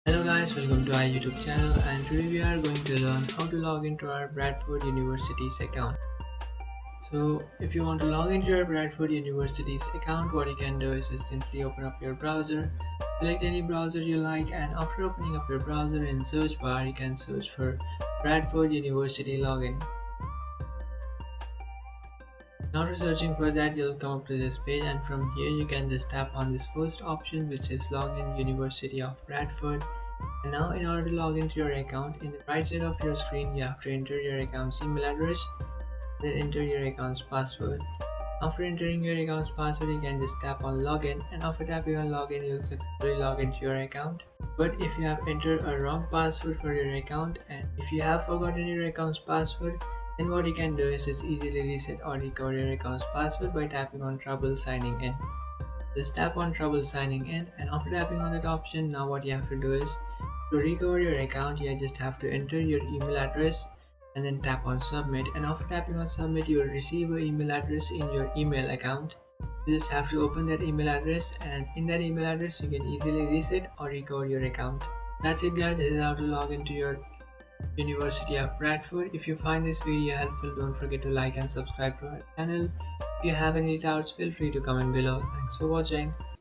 Hello guys, welcome to our YouTube channel, and today we are going to learn how to log into our Bradford University's account. So if you want to log into your Bradford University's account, what you can do is just simply open up your browser, select any browser you like, and after opening up your browser in search bar, you can search for Bradford University login. Now after searching for that, you'll come up to this page, and from here you can just tap on this first option which is login University of Bradford. And now in order to log into your account, in the right side of your screen you have to enter your account's email address, then enter your account's password. After entering your account's password, you can just tap on login, and after tapping on login you'll successfully log into your account. But if you have entered a wrong password for your account, and if you have forgotten your account's password, then what you can do is just easily reset or recover your account's password by tapping on trouble signing in. Just tap on trouble signing in, and after tapping on that option, now what you have to do is to recover your account, you just have to enter your email address and then tap on submit, and after tapping on submit you will receive an email address in your email account. You just have to open that email address, and in that email address you can easily reset or recover your account. That's it guys, this is how to log into your University of Bradford. If you find this video helpful, don't forget to like and subscribe to our channel. If you have any doubts, feel free to comment below. Thanks for watching.